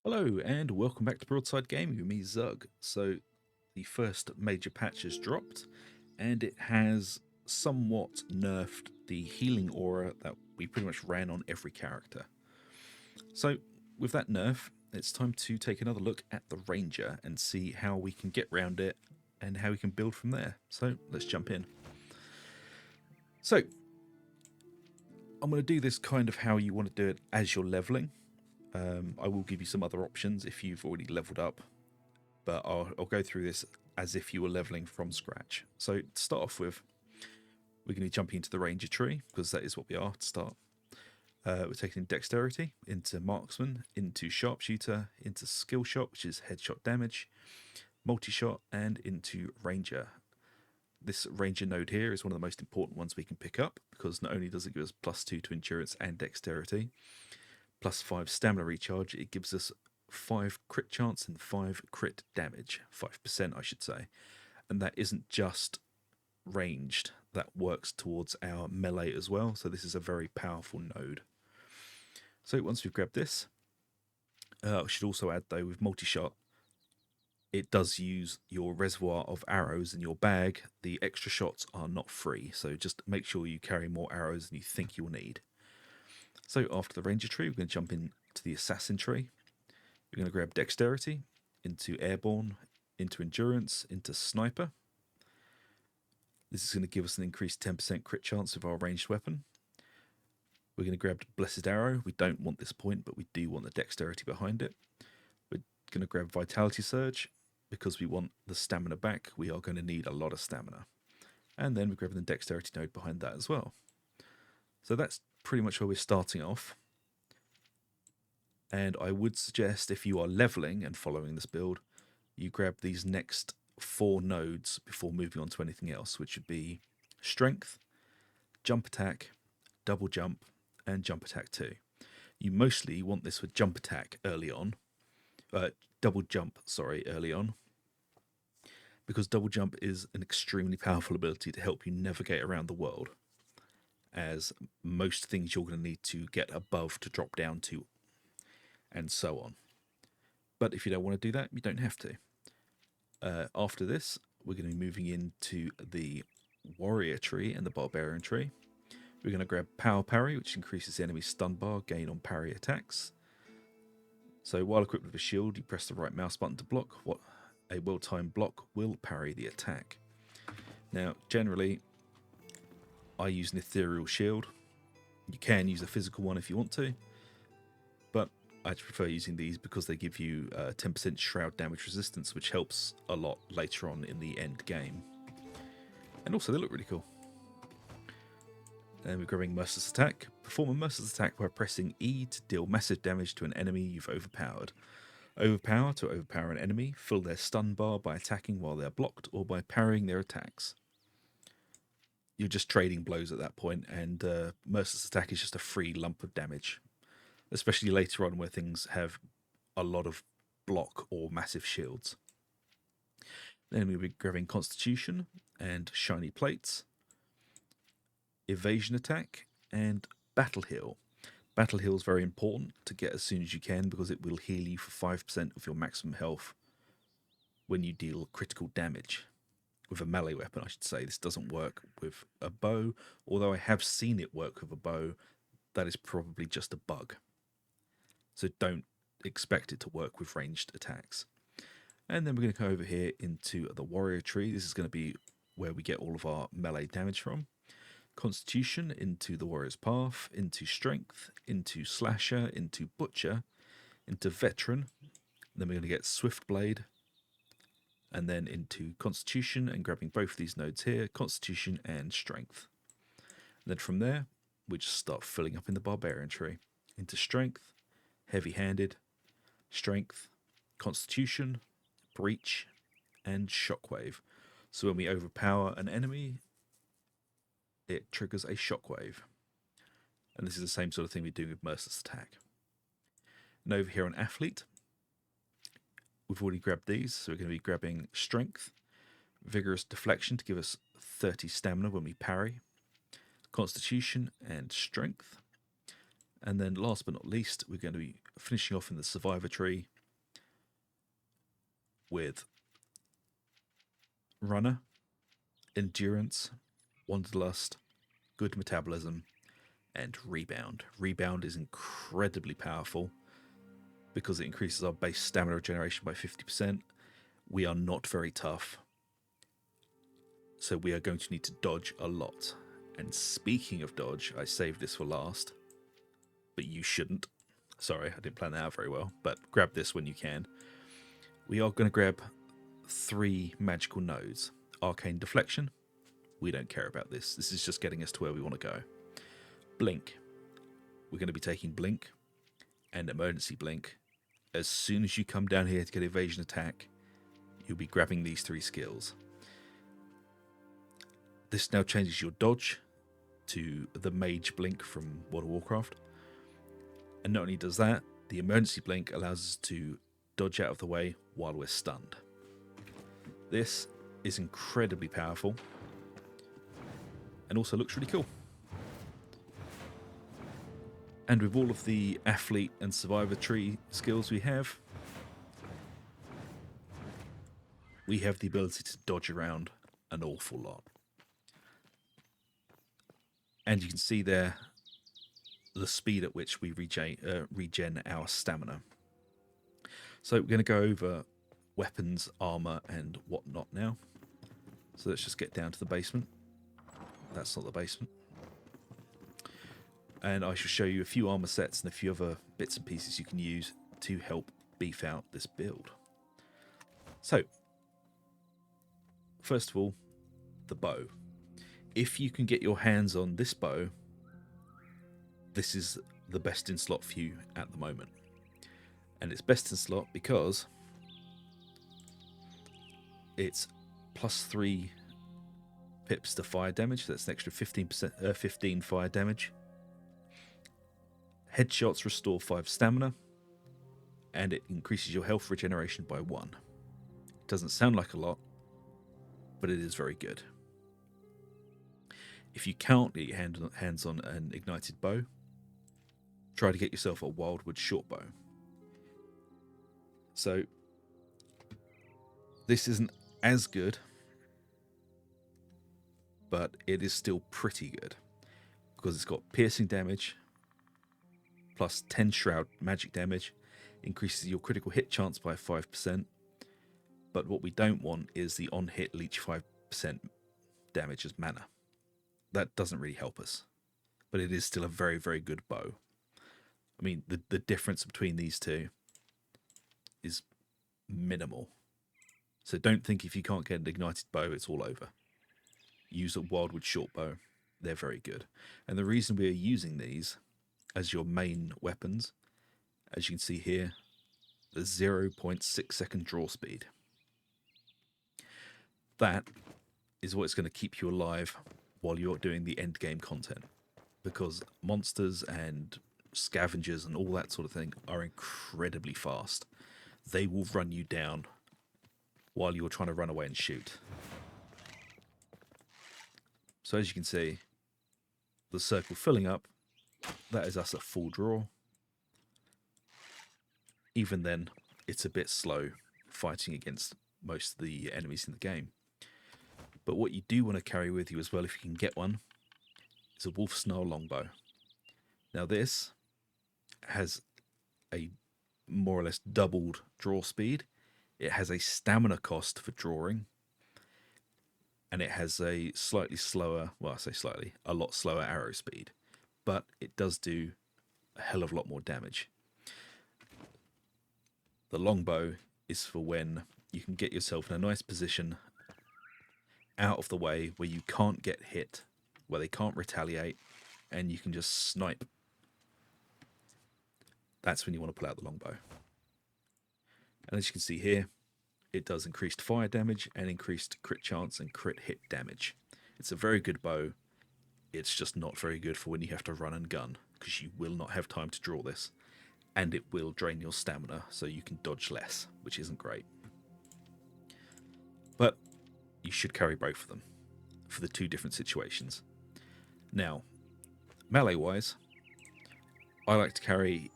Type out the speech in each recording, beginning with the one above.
Hello and welcome back to Broadside Gaming with me, Zug. So, the first major patch has dropped, and it has somewhat nerfed the healing aura that we pretty much ran on every character. So, with that nerf, it's time to take another look at the Ranger and see how we can get around it and how we can build from there. So, let's jump in. So, I'm going to do this kind of how you want to do it as you're leveling. I will give you some other options if you've already leveled up, but I'll go through this as if you were leveling from scratch. So to start off with, we're going to jump into the ranger tree because that is what we are to start. We're taking dexterity into marksman, into sharpshooter, into skill shot, which is headshot damage, multi-shot, and into ranger. This ranger node here is one of the most important ones we can pick up because not only does it give us +2 to endurance and dexterity, +5 stamina recharge, it gives us 5 crit chance and 5 crit damage, 5% I should say. And that isn't just ranged, that works towards our melee as well, so this is a very powerful node. So once we've grabbed this, I should also add though with multi-shot, it does use your reservoir of arrows in your bag. The extra shots are not free, so just make sure you carry more arrows than you think you'll need. So after the ranger tree, we're going to jump into the assassin tree. We're going to grab dexterity into airborne, into endurance, into sniper. This is going to give us an increased 10% crit chance of our ranged weapon. We're going to grab blessed arrow. We don't want this point, but we do want the dexterity behind it. We're going to grab vitality surge because we want the stamina back. We are going to need a lot of stamina. And then we're grabbing the dexterity node behind that as well. So that's pretty much where we're starting off. And I would suggest if you are leveling and following this build, you grab these next 4 nodes before moving on to anything else, which would be strength, jump attack, double jump, and jump attack 2. You mostly want this with jump attack early on, double jump, early on, because double jump is an extremely powerful ability to help you navigate around the world, as most things you're going to need to get above to drop down to, and so on. But if you don't want to do that, you don't have to. After this, we're going to be moving into the warrior tree and the barbarian tree. We're going to grab power parry, which increases the enemy's stun bar gain on parry attacks. So while equipped with a shield, you press the right mouse button to block. What a well-timed block will parry the attack. Now, generally, I use an ethereal shield. You can use a physical one if you want to, but I prefer using these because they give you 10% shroud damage resistance, which helps a lot later on in the end game. And also, they look really cool. And we're grabbing Merciless Attack. Perform a Merciless Attack by pressing E to deal massive damage to an enemy you've overpowered. Overpower to overpower an enemy. Fill their stun bar by attacking while they're blocked or by parrying their attacks. You're just trading blows at that point, and Merciless Attack is just a free lump of damage, especially later on where things have a lot of block or massive shields. Then we'll be grabbing Constitution and Shiny Plates, Evasion Attack, and Battle Heal. Battle Heal is very important to get as soon as you can because it will heal you for 5% of your maximum health when you deal critical damage. With a melee weapon, I should say. This doesn't work with a bow, although I have seen it work with a bow. That is probably just a bug. So don't expect it to work with ranged attacks. And then we're going to go over here into the warrior tree. This is going to be where we get all of our melee damage from. Constitution into the warrior's path, into strength, into slasher, into butcher, into veteran. Then we're going to get swift blade, and then into constitution, and grabbing both of these nodes here, constitution and strength. And then from there, we just start filling up in the barbarian tree into strength, heavy-handed, strength, constitution, breach, and shockwave. So when we overpower an enemy, it triggers a shockwave. And this is the same sort of thing we do with Merciless Attack. And over here on Athlete, we've already grabbed these, so we're going to be grabbing Strength, Vigorous Deflection to give us 30 stamina when we parry, Constitution and Strength. And then last but not least, we're going to be finishing off in the survivor tree with runner, endurance, wanderlust, good metabolism, and rebound. Rebound is incredibly powerful because it increases our base stamina regeneration by 50%. We are not very tough, so we are going to need to dodge a lot. And speaking of dodge, I saved this for last, but you shouldn't. Sorry, I didn't plan that out very well, but grab this when you can. We are going to grab 3 magical nodes. Arcane Deflection, we don't care about this. This is just getting us to where we want to go. Blink, we're going to be taking Blink and Emergency Blink. As soon as you come down here to get Evasion Attack, you'll be grabbing these 3 skills. This now changes your dodge to the Mage Blink from World of Warcraft. And not only does that, the Emergency Blink allows us to dodge out of the way while we're stunned. This is incredibly powerful and also looks really cool. And with all of the Athlete and Survivor tree skills we have the ability to dodge around an awful lot. And you can see there the speed at which we regen our stamina. So we're going to go over weapons, armor, and whatnot now. So let's just get down to the basement. That's not the basement. And I shall show you a few armor sets and a few other bits and pieces you can use to help beef out this build. So, first of all, the bow. If you can get your hands on this bow, this is the best in slot for you at the moment. And it's best in slot because it's plus 3 pips to fire damage. That's an extra 15 fire damage. Headshots restore 5 stamina, and it increases your health regeneration by 1. It doesn't sound like a lot, but it is very good. If you can't get your hands on an ignited bow, try to get yourself a wildwood shortbow. So this isn't as good, but it is still pretty good because it's got piercing damage plus 10 shroud magic damage, increases your critical hit chance by 5%. But what we don't want is the on hit leech 5% damage as mana. That doesn't really help us, but it is still a very, very good bow. I mean, the difference between these two is minimal. So don't think if you can't get an ignited bow, it's all over. Use a wildwood shortbow. They're very good. And the reason we are using these as your main weapons, as you can see here, the 0.6 second draw speed. That is what's going to keep you alive while you're doing the end game content, because monsters and scavengers and all that sort of thing are incredibly fast. They will run you down while you're trying to run away and shoot. So as you can see, the circle filling up, that is us at full draw. Even then, it's a bit slow fighting against most of the enemies in the game. But what you do want to carry with you as well, if you can get one, is a wolf snarl longbow. Now this has a more or less doubled draw speed. It has a stamina cost for drawing, and it has a slightly slower, well I say slightly, a lot slower arrow speed, but it does do a hell of a lot more damage. The longbow is for when you can get yourself in a nice position out of the way where you can't get hit, where they can't retaliate, and you can just snipe. That's when you want to pull out the longbow. And as you can see here, it does increased fire damage and increased crit chance and crit hit damage. It's a very good bow. It's just not very good for when you have to run and gun, because you will not have time to draw this, and it will drain your stamina so you can dodge less, which isn't great. But you should carry both of them for the 2 different situations. Now, melee wise, I like to carry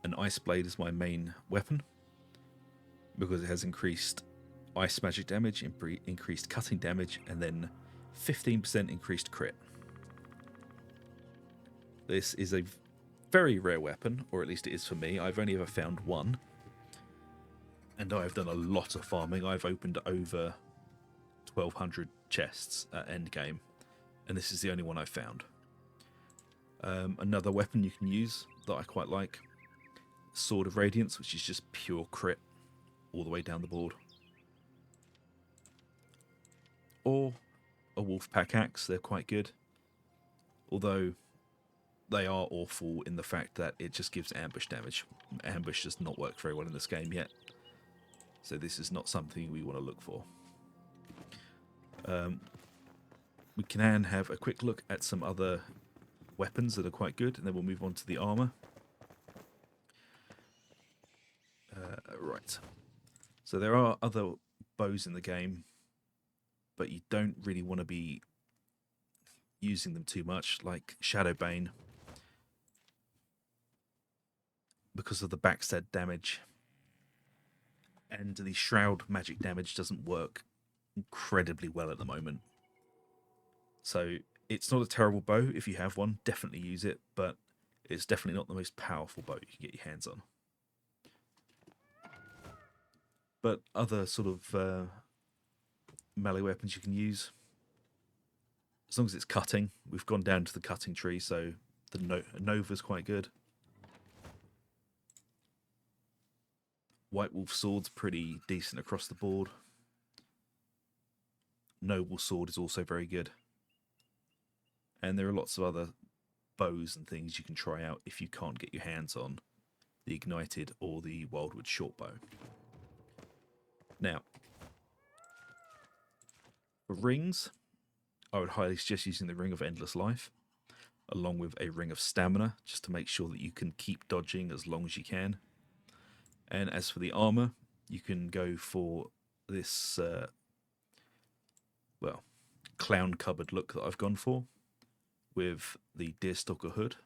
an ice blade is my main weapon because it has increased ice magic damage, increased cutting damage, and then 15% increased crit. This is a very rare weapon, or at least it is for me. I've only ever found one, and I've done a lot of farming. I've opened over 1,200 chests at endgame, and this is the only one I've found. Another weapon you can use that I quite like, Sword of Radiance, which is just pure crit all the way down the board. Or a Wolfpack Axe, they're quite good. Although they are awful in the fact that it just gives ambush damage. Ambush does not work very well in this game yet. So this is not something we want to look for. We can have a quick look at some other weapons that are quite good, and then we'll move on to the armor. Right. So there are other bows in the game, but you don't really want to be using them too much, like Shadowbane, because of the backstab damage. And the Shroud magic damage doesn't work incredibly well at the moment. So it's not a terrible bow if you have one, definitely use it, but it's definitely not the most powerful bow you can get your hands on. But other sort of melee weapons you can use, as long as it's cutting. We've gone down to the cutting tree, so the Nova's quite good. White Wolf Sword's pretty decent across the board. Noble Sword is also very good. And there are lots of other bows and things you can try out if you can't get your hands on the Ignited or the Wildwood Shortbow. Now, for rings, I would highly suggest using the Ring of Endless Life, along with a Ring of Stamina, just to make sure that you can keep dodging as long as you can. And as for the armor, you can go for this, well, clown cupboard look that I've gone for, with the Deerstalker hood,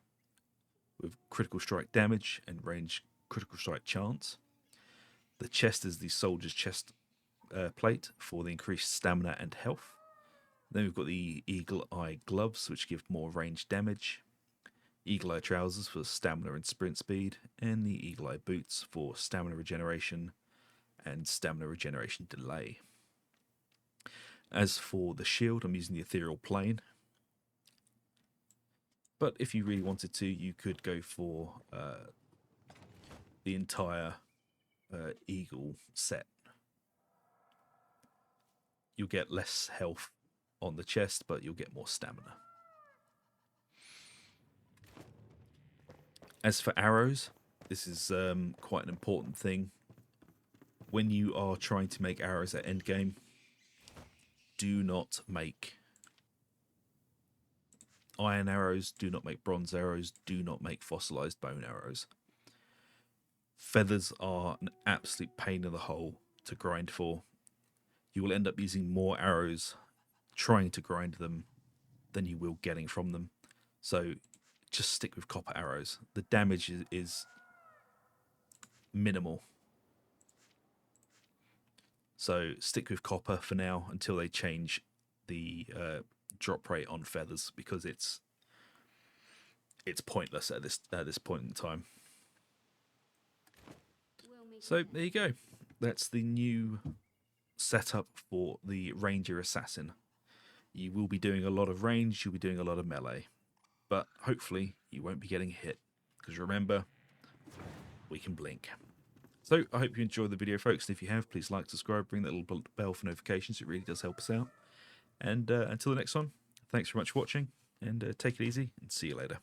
with critical strike damage and range critical strike chance. The chest is the soldier's chest plate for the increased stamina and health. Then we've got the Eagle Eye gloves, which give more range damage. Eagle Eye trousers for stamina and sprint speed, and the Eagle Eye boots for stamina regeneration and stamina regeneration delay. As for the shield, I'm using the Ethereal Plane. But if you really wanted to, you could go for the entire Eagle set. You'll get less health on the chest, but you'll get more stamina. As for arrows, this is quite an important thing. When you are trying to make arrows at endgame, do not make iron arrows, do not make bronze arrows, do not make fossilized bone arrows. Feathers are an absolute pain in the hole to grind for. You will end up using more arrows trying to grind them than you will getting from them. So just stick with copper arrows. The damage is minimal. So stick with copper for now until they change the drop rate on feathers, because it's pointless at this point in time. So there you go. That's the new setup for the Ranger Assassin. You will be doing a lot of range, you'll be doing a lot of melee, but hopefully you won't be getting hit, because remember, we can blink. So I hope you enjoyed the video, folks, and if you have, please like, subscribe, ring that little bell for notifications. It really does help us out. And until the next one, thanks very much for watching, and take it easy, and see you later.